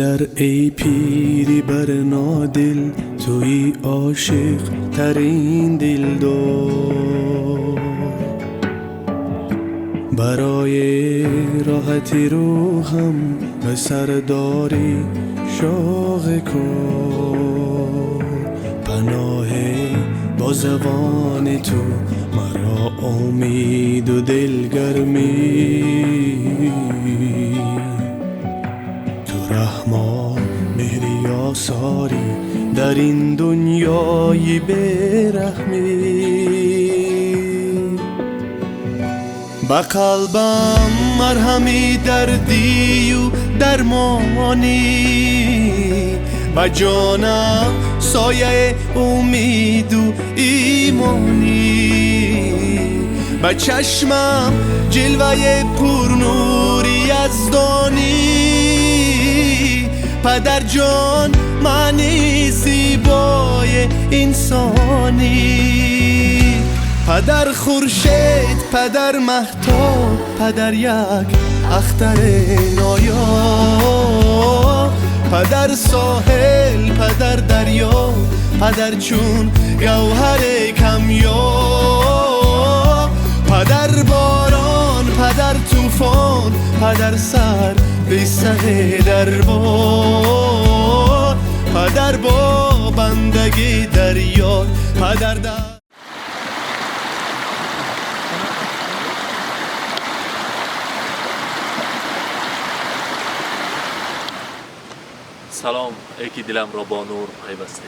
پدر ای پیری بر نادل، توی عاشق ترین دلدار. برای راحتی روحم به سرداری شوق کار. پناه با زبان تو مرا امید و دلگرمی. تو رحمان مهری آثاری در این دنیای برحمی. با قلبم مرهمی دردی و درمانی، با جانم سایه امید و ایمانی. با چشمم جلوه پرنوری یزدانی. پدر جان معنی زیبای انسانی. پدر خورشید، پدر مهتاب، پدر یک اختر نایاب. پدر ساحل، پدر دریا، پدر چون گوهر کمیاب. پدر باران، پدر طوفان، پدر سر به سر دربار. پدر با بندگی دریا، پدر در سلام ایکی دلم را با نور پیوسته.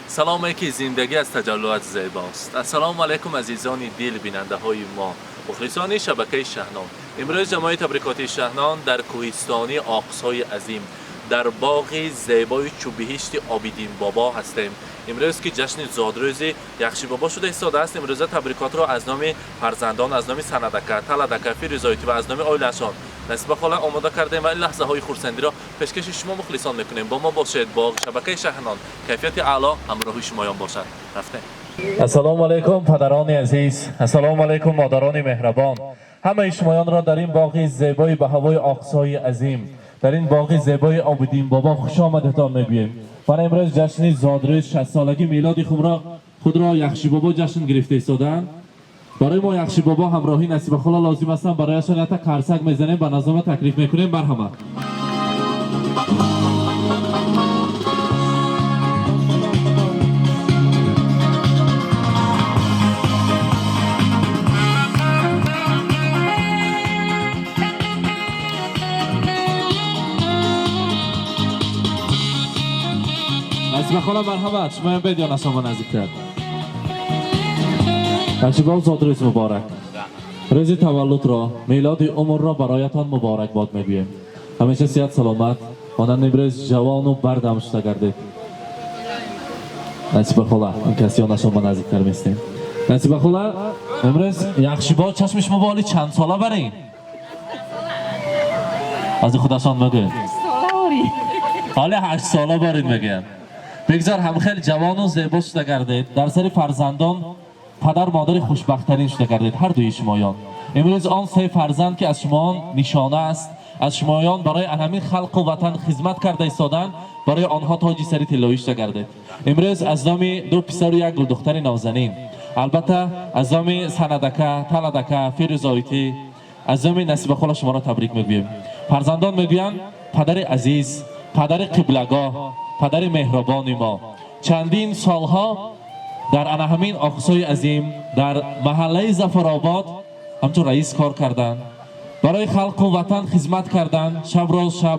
سلام ایکی زندگی از تجلوات زیباست. السلام علیکم عزیزان دل بیننده های ما، مخلصان شبکه شهنام. امروز جماعت تبریکاتی شهنام در کوهستانی آقصای عظیم در باغ زیبای چوبهشت آبیدین بابا هستیم. امروز که جشن زادروز یخشی بابا شده ایستاده است. امروز تبریکات را از نام فرزندان، از نام سندکه، طلدکه، فیروزایتی و از نام آیلشان نسبت خاله آماده کردیم و این لحظه های خورسندی را پیشکش شما مخلصان میکنیم. با ما باشید. با شبکه شهنام کیفیت اعلی همراه شمایان باشد. رفتیم. السلام علیکم پدران عزیز، السلام علیکم مادران مهربان. همه شمایان را در این باغ زیبای به هوای آقصای عظیم، در این باغ زیبای آبیدین بابا خوش آمدتان میگوییم. برای امروز جشن زادروز 60 سالگی میلاد خود را یخشی بابا جشن گرفته ایستادند. برای ما یخشی بابا همراهی نصیب خدا لازم هستند. برایشان یک قرصک میزنیم و نظام تکلیف میکنیم. مرحبا. نصیب خدا مرحبا. شما بدیان نسام نزدیک کرد. یخشی بابا زادروز مبارک. روز تولد را، میلاد عمر را برایتان مبارک باد میگویم. همیشه صحت سلامت مانند امروز جوان و بردم شده گردید. نصیب خدا این کسی ها نشان نزدیکتر میستیم. نصیب خدا امروز یخشی بابا چشمش مبالی چند ساله برین؟ از خودشان میگویم حالا 8 ساله برین میگویم. بگذار هم خیلی جوان و زیبا شده گردید. در سر فرزندان پدر مادر خوشبخت‌ترین شده گردید هر دوی شمایان. امروز آن 3 فرزند که از شمایان نشانه است، از شمایان برای همین خلق و وطن خدمت کرده ایستادند، برای آنها تاج سری طلایی شده گردید. امروز از نام 2 پسر و 1 گلدختر نازنین، البته از نام سندکه، طلدکه، فیروزایتی، از نام نصیب خدا شما را تبریک میگویم. فرزندان میگویند پدر عزیز، پدر قبلگاه، پدر مهربان ما چندین سالها در همین آقصای عظیم در محله ظفرآباد همچون رئیس کار کردند، برای خلق و وطن خدمت کردند، شب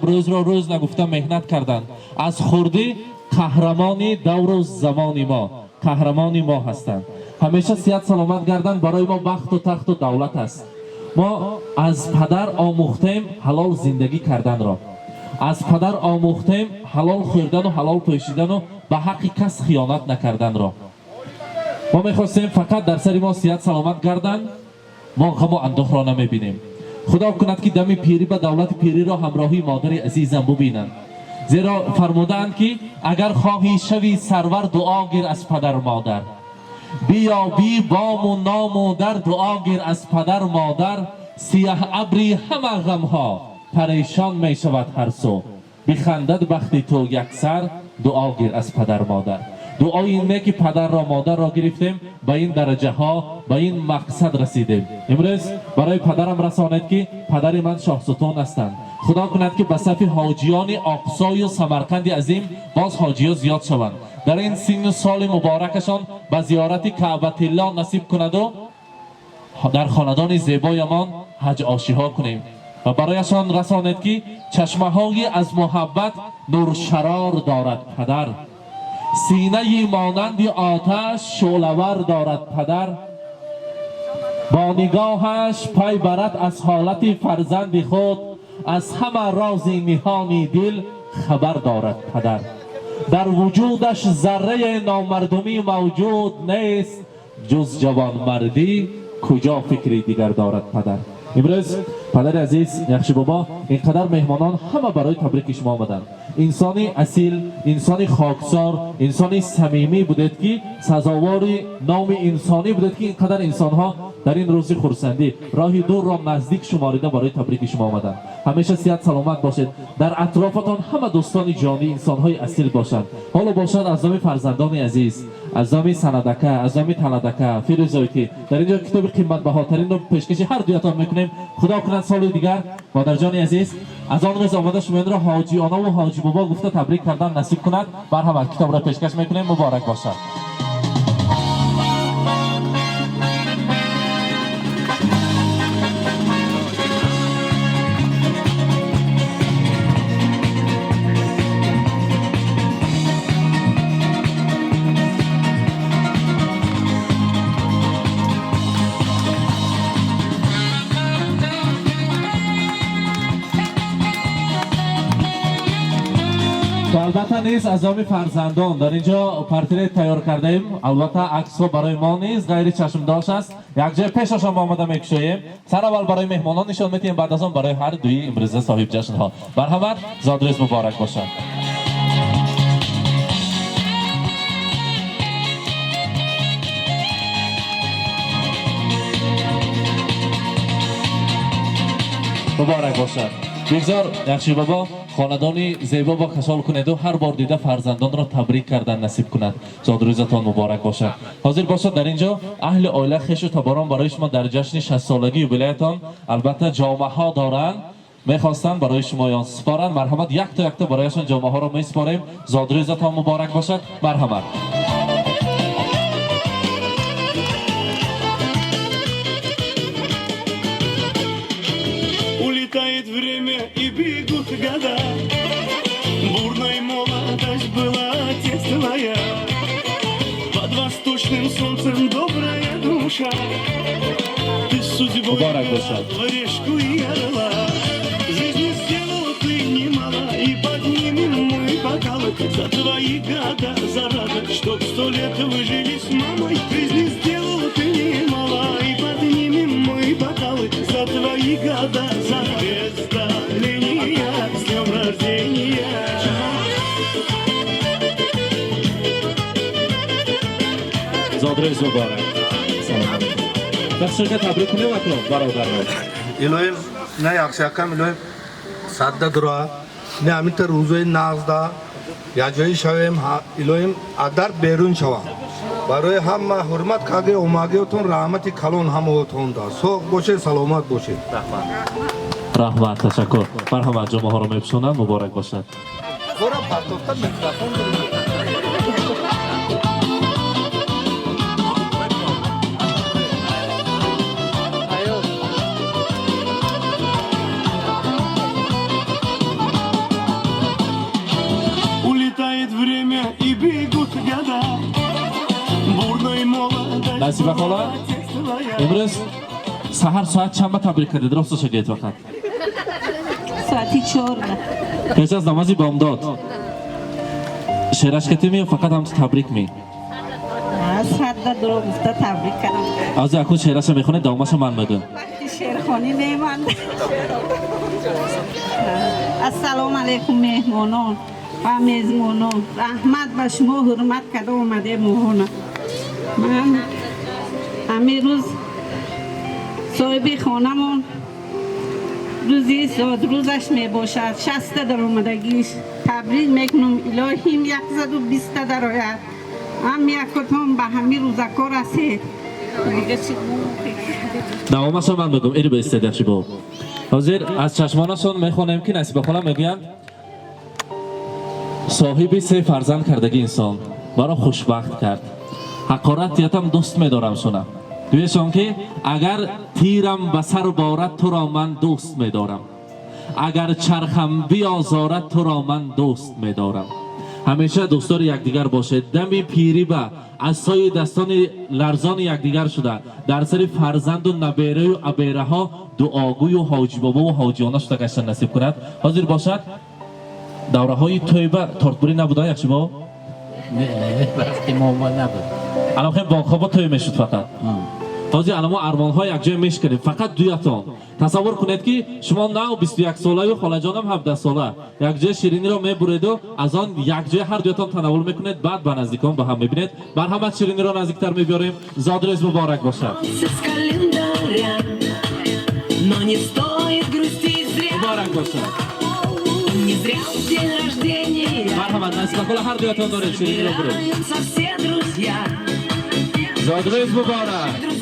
روز را روز نگفته مهنت کردند. از خردی قهرمانی دور و زمان ما، قهرمانی ما هستند. همیشه صحت سلامت گردند. برای ما بخت و تخت و دولت است. ما از پدر آموختیم حلال زندگی کردن را، از پدر آموختیم حلال خوردن و حلال پوشیدن و به حق کس خیانت نکردن را. ما میخواستیم فقط در سری ما صحت سلامت گردن، ما غم و اندوه را نمیبینیم. خدا کند که دم پیری به دولت پیری را همراهی مادر عزیزم ببینند. زیرا فرمودند که اگر خواهی شوی سرور دعا گیر از پدر مادر. بیا بی بام و نام و در دعا گیر از پدر مادر. سیاه ابری همه غم ها پریشان می شود هر سو. بخندد بختی تو یک سر، دعا گیر از پدر مادر. دعای اینه که پدر را مادر را گرفتیم، به این درجه ها به این مقصد رسیدیم. امروز برای پدرم رساند که پدر من شاه ستون هستند. خدا کند که به صف حاجیان اقصای و سمرقند عظیم باز حاجیان زیاد شوند، در این سن و سال مبارکشان به زیارت کعبه الله نصیب کند و در خاندان زیبایمان حج آشی ها کنیم و برایشان رساند که چشمه های از محبت نور شرار دارد پدر، سینه مانند آتش شعله‌ور دارد پدر، با نگاهش پی برد از حالت فرزند خود، از همه راز نهانی دل خبر دارد پدر، در وجودش ذره نامردمی موجود نیست، جز جوانمردی کجا فکری دیگر دارد پدر. امروز پدر عزیز یخشی بابا اینقدر مهمانان همه برای تبریک شما آمدند. انسانی اصیل، انسانی خاکسار، انسانی صمیمی بودید که سزاوار نام انسانی بودید که اینقدر انسانها در این روز خرسندی راهی دور را نزدیک شماریده برای تبریک شما آمدند. همیشه صحت سلامت باشید، در اطرافتان همه دوستان جانی انسانهای اصیل باشند. حالا باشد از نام فرزندان عزیز، از نام سندکه، از نام تلدکه، فیروزایی در اینجا کتاب قیمت بهاترین رو پیشکشی هر دویتان میکنیم. خدا کند سال دیگر مادر جان عزیز از آن روز آمده شما را حاجی آنا و حاجی بابا گفته تبریک کردن نصیب کند. مرحبا، کتاب را پیشکش میکنیم. مبارک باشد. البته نیست از نام فرزندان در اینجا پارتریت تیار کرده ایم. البته عکس ها برای ما نیست، غیر چشم داشت است. یک جای پیششان آماده میکشیم. سر اول برای مهمانان نشان میدیم، بعد از آن برای هر دوی امروزه صاحب جشن ها. مرحمت، زادروز مبارک باشد. مبارک باشد. بگذار یخشی بابا خاندانی زیبا با کسال کنید و هر بار دیده فرزندان را تبریک کردن نصیب کند. زادروزتان مبارک باشد. حاضر باشد در اینجا اهل عائله خویش و تباران برای شما در جشن 60 سالگی یوبیلیتان البته جامه ها دارند، میخواستن برای شما یان سپارن. مرحمت، یک تا برایشان جامه ها را میسپاریم. زادروزتان مبارک باشد. مرحمت. Улетает время и бегут года, бурной молодость была тестовая, под восточным солнцем добрая душа, ты судьбой решку и орла, жизни сделал ты немало, и поднимем мы бокалы за твои года, за радость, чтоб 100 лет вы жили с мамой. Жизни сделал ты немало, и поднимем мы бокалы за твои года, за поздравления, с днем рождения. زادروز مبارک. بخشنده تبریک کنیم اکرام برادران. الهیم نه یکشکم الهیم صد درا نه امیت روزوی نازدا یا جایی شویم الهیم ادر بیرون شوام برای هم حرمت کاغه اوماگیتون رحمتی کلون هم اوتون دا سوق باشه سلامت باشه. رحمت، تشکر. مرحمت، جمعه ها رو میپسونم. مبارک باشد. خورا پرتوفتن میکرافون نصیبه خاله امروز سحر ساعت چند تبریک کردید؟ راست شدید وقت ساعتی 4 پیش از نمازی بامداد شعرش کتیمی و فقط هم تبریک می از حد درو گفته تبریک کردم. از اکو شعرش میخونه دامش من بگو. وقتی شعرخوانی میماند. السلام علیکم مهمانان و میزبانان، رحمت به شما حرمت کرده اومده مهمانان. من همین روز صاحب خانمون روزی صد روزش می باشد 60 در اومدگیش تبریک میکنم الهیم 120 در آید هم یکتون به همین روزکار رسید دیگه چی دوامش من بگم ایری به استعداد شباب حاضر از چشمانشون میخونم که نصیب خدا میگویند صاحبی 3 فرزند کردگی انسان مرا خوشبخت کرد حقارت یتم دوست میدارم شونم دویشان که اگر تیرم به سر بارد تو را من دوست میدارم اگر چرخم بیازارد تو را من دوست میدارم همیشه دوستار یکدیگر باشد دمی پیری به عصای دستان لرزان یکدیگر شده در سر فرزند و نبیره و ابیره ها دعاگوی و حاجی بابا و حاجیانه شده گشتن نصیب کند حاضر باشد دوره های تویبه تارتبوری نبوده یکشی با؟ نه وقتی ماما نبود الان خیلی بانخوابا توی میشد فقط حاضر الان ما ارمان ها یک جای میش کنیم فقط دویتان تصور کنید که شما نه 21 ساله و خاله جانم 17 ساله یک جای شیرینی را میبرید و از آن یک جای هر دویتان تناول میکنید بعد به نزدیکان با هم میبینید مرحمت شیرینی را نزدیکتر میبیاریم زاد روز مبارک باشد مبارک باشد مرحمت نصیب خدا هر دویتان دارید شیرینی را برید زاد روز مبارک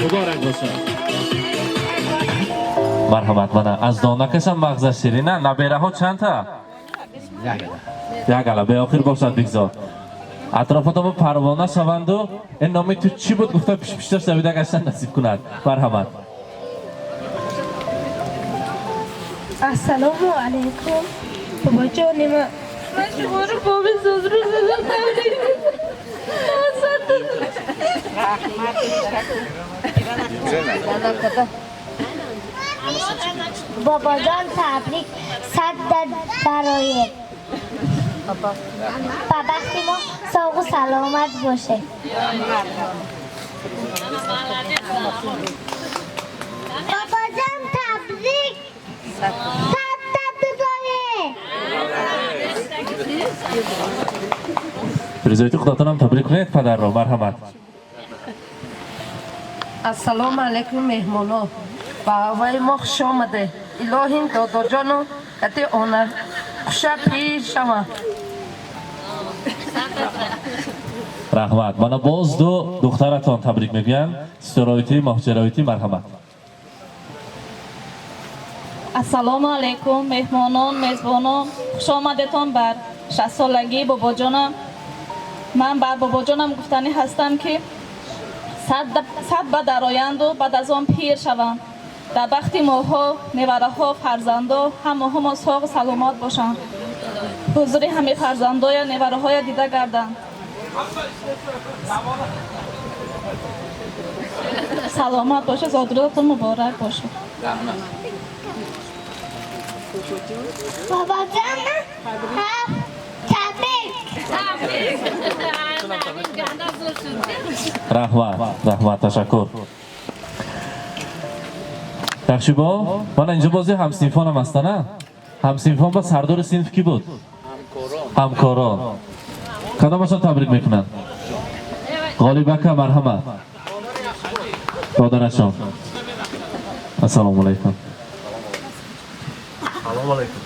مبارک باشد مرحمت منه از دانکش هم مغز شیرینه نبیره ها چند تا؟ یک علا به آخر باشد بگذار اطرافات هم پروانه شوند و این نامی تو چی بود گفته پیش پیشتاش دویده گشتن نصیب کند مرحمت السلام علیکم بابا جانم من شما رو با بساز رو بابا جان تبریک 100 برای وقتی ما ساق و سلامت باشه بابا جان تبریک 100 برای رضایت خداتان هم تبریک کنید پدر را مرحمت السلام علیکم مهمانا با هوای ما خوش آمده الهیم دادا جانو کتی آنر خوش پیر شما رحمت من باز دو دخترتان تبریک میگم سترایتی مهجرایتی مرحمت السلام علیکم مهمانان میزبانان خوش آمدتان بر 60 سالگی بابا جانم من بر بابا جانم گفتنی هستم که 100 به درآیند و بعد از آن پیر شوند در بخت ماها نوره ها فرزندا همه ساق سلامت باشند حضور همه فرزندای نوره های دیده گردند سلامت باشه زادروزتون مبارک باشه بابا جان تبریک رحمت تشکر تخشیبا من اینجا بازی همسینفان هم هسته نه همسینفان با سردار سینف کی بود؟ همکاران کدامشان تبریک میکنن؟ غالبک مرحمت دادنشان السلام علیکم Assalomu alaykum.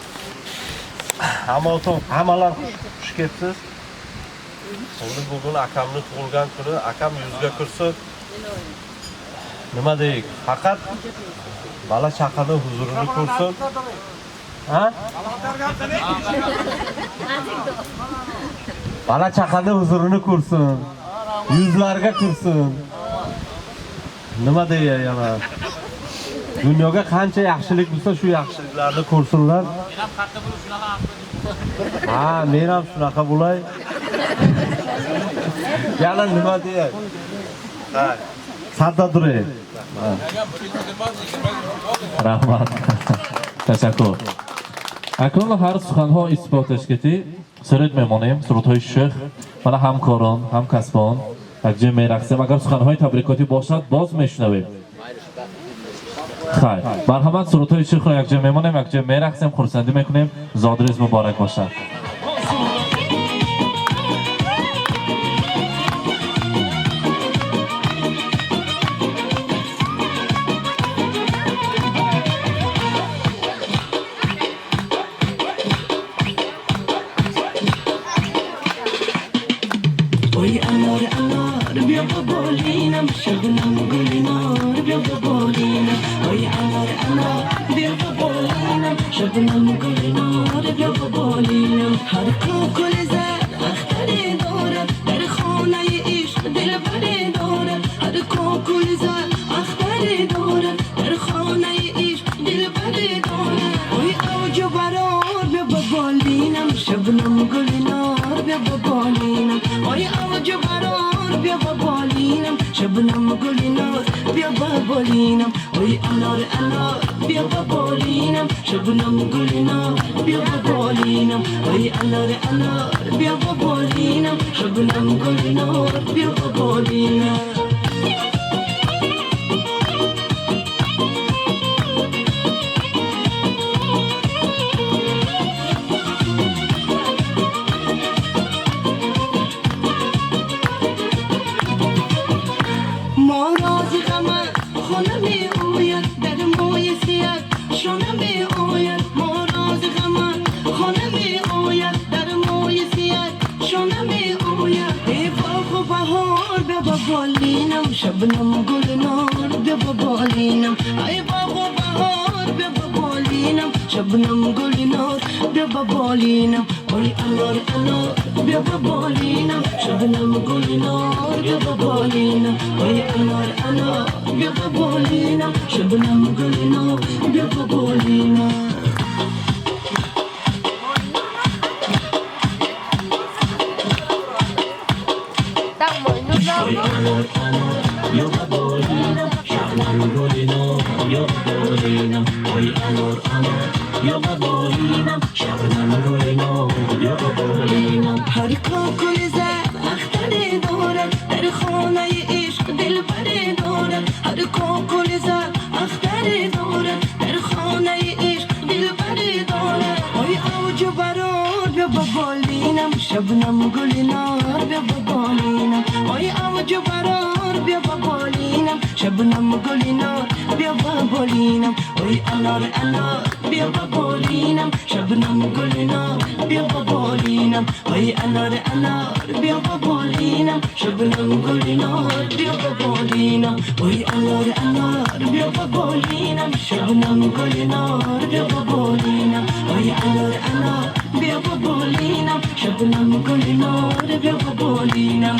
Hammaton hammalar xush kelibsiz. Bugun akamning tug'ilgan kuni, akam yuzga kirsin. Nima deyik? Faqat bola chaqani huzurini ko'rsin. Ha? Bola chaqani huzurini ko'rsin. Yuzlarga kirsin. Nima deyay yana? Dunyoga qancha yaxshilik bo'lsa, shu yaxshiliklarni ko'rsinlar. Ha, men ham shunaqa bo'lay. Yana nima deyay? Ha, sadda turay. Rahmat. Tashakkur. Akun har suxanho isbotlash keti سرود میمونیم سرودهای شیخ حالا همکاران هم کسبان یک جای میرقصیم اگر سخنهای تبریکاتی باشد باز میشنویم خیر مرحمت سرودهای شیخ را یک جای میمونیم یک جای میرقصیم خرسندی میکنیم زادروز مبارک باشد وای انار انار بیا ببالینم شبنم گل نار بیا ببالینم وای انار انار بیا ببالینم شبنم گل نار بیا ببالینم هر کوکل زد اختری دارد در خانه عشق دلبری دارد هر کوکل زد اختری دارد در خانه عشق دلبری دارد وای اوج و برار بیا ببالینم شبنم گل نار بیا ببالینم وای اوج و برار بیا ببالینم شبنم گل نار بیا ببالینم وای انار انار بیا ببالینم شبنم گل نار بیا ببالینم وای انار انار بیا ببالینم شبنم گل نار بیا ببالینم شبنم گل نار بیا ببالینم ای باغ و بهار بیا ببالینم شبنم گل نار بیا ببالینم وای انار انار بیا ببالینم شبنم گل نار بیا ببالینم وای انار انار بیا ببالینم شبنم گل نار بیا ببالینم هر کوکل زد اختری دارد در خانه عشق دلبری دارد هر کوکل زد اختری دارد در خانه عشق دلبری دارد وای اوج و برار بیا ببالینم شبنم گل نار بیا ببالینم وای اوج و برار بیا ببالینم شبنم گل نار بیا ببالینم وای انار انار بیا ببالینم شبنم گل نار بیا ببالینم وای انار انار بیا ببالینم شبنم گل نار بیا ببالینم وای انار انار بیا ببالینم شبنم گل نار بیا ببالینم وای انار انار بیا ببالینم شبنم گل نار بیا ببالینم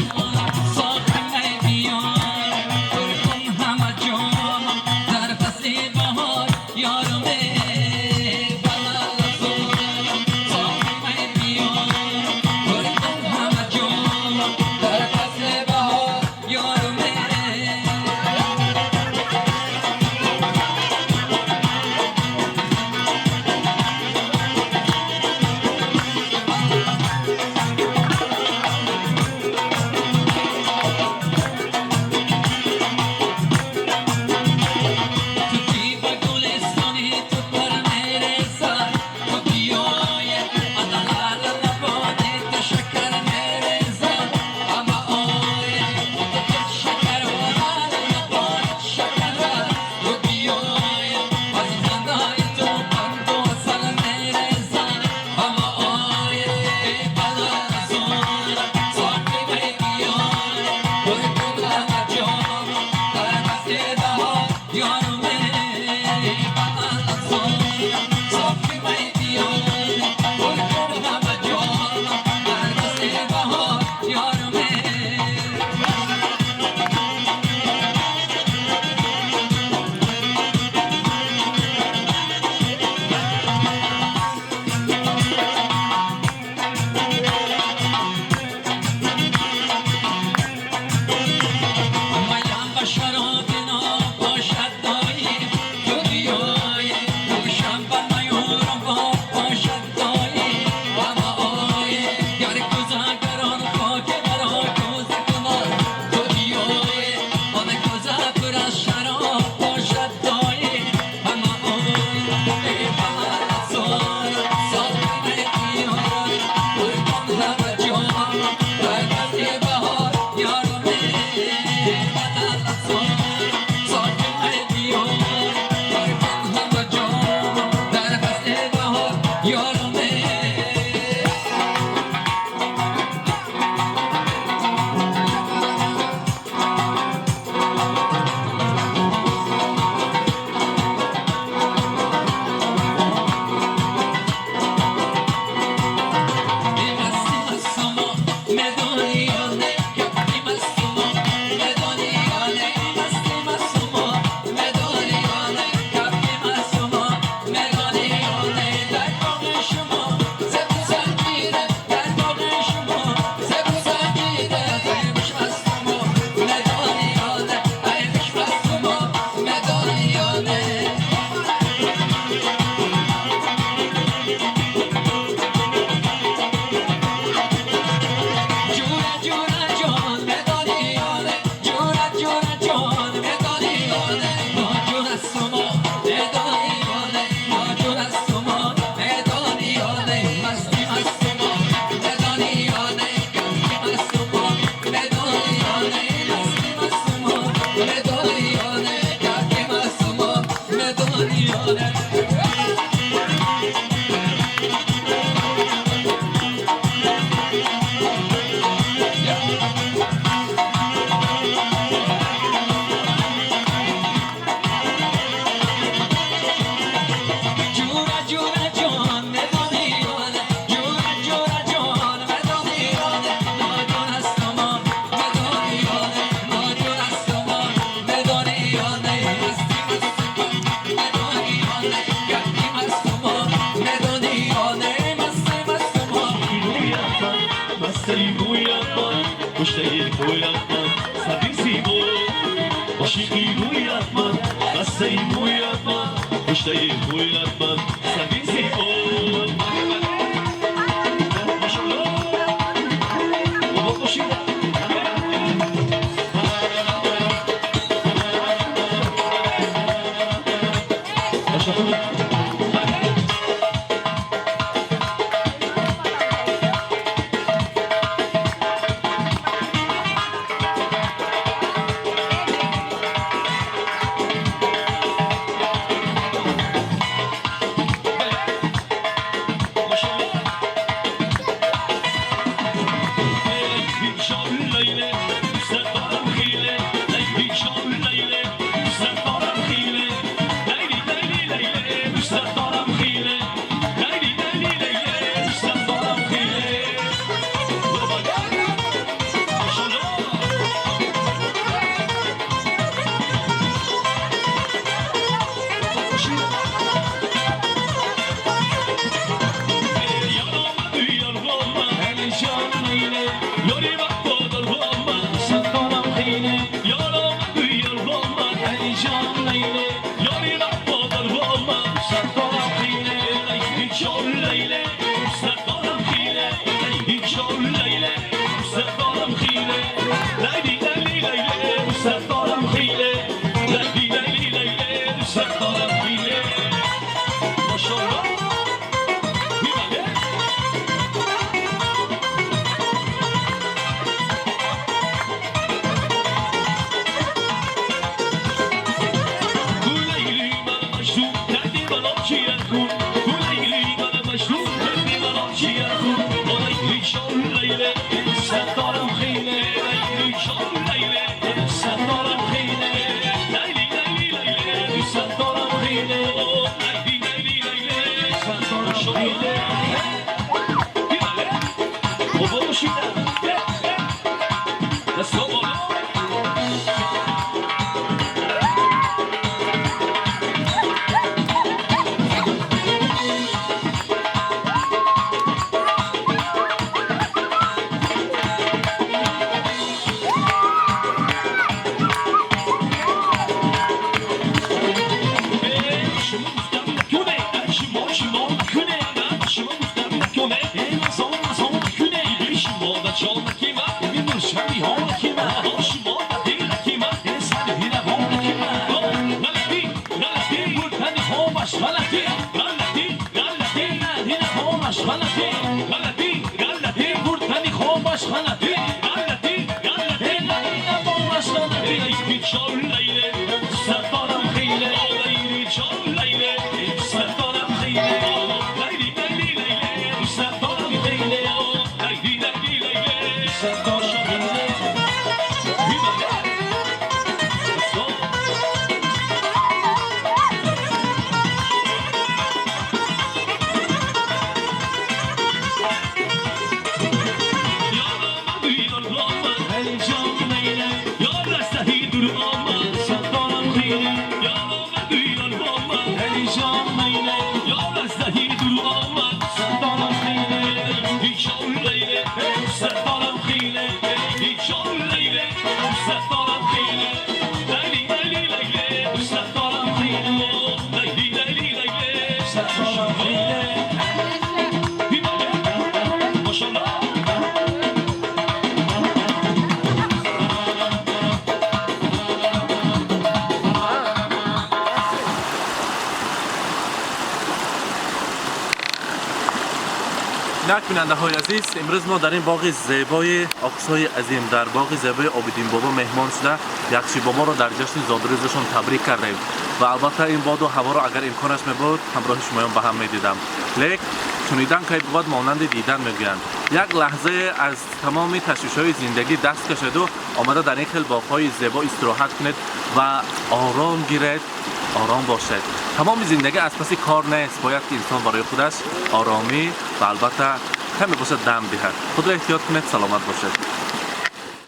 boyatma Sabizi bu Aşıkı boyatma Kasayı boyatma Kuştayı boyatma Sabizi bu اینک بیننده های عزیز، امروز ما در این باغ زیبای آقصای عظیم در باغ زیبای عابدین بابا مهمان شده یخشی بابا را در جشن زادروزشون تبریک کردیم و البته این باد و هوا را اگر امکانش میبود همراه شمایان به هم میدیدم. لیک شنیدن که بود مانند دیدن میگویند. یک لحظه از تمام تشویش‌های زندگی دست کشید و آمده در این خیل باغ‌های زیبا استراحت کنید و آرام گیرید، آرام باشد. تمام زندگی از پس کار نیست، باید که انسان برای خودش آرامی و البته کمی باشد دم دهد. خود را احتیاط کنید، سلامت باشد.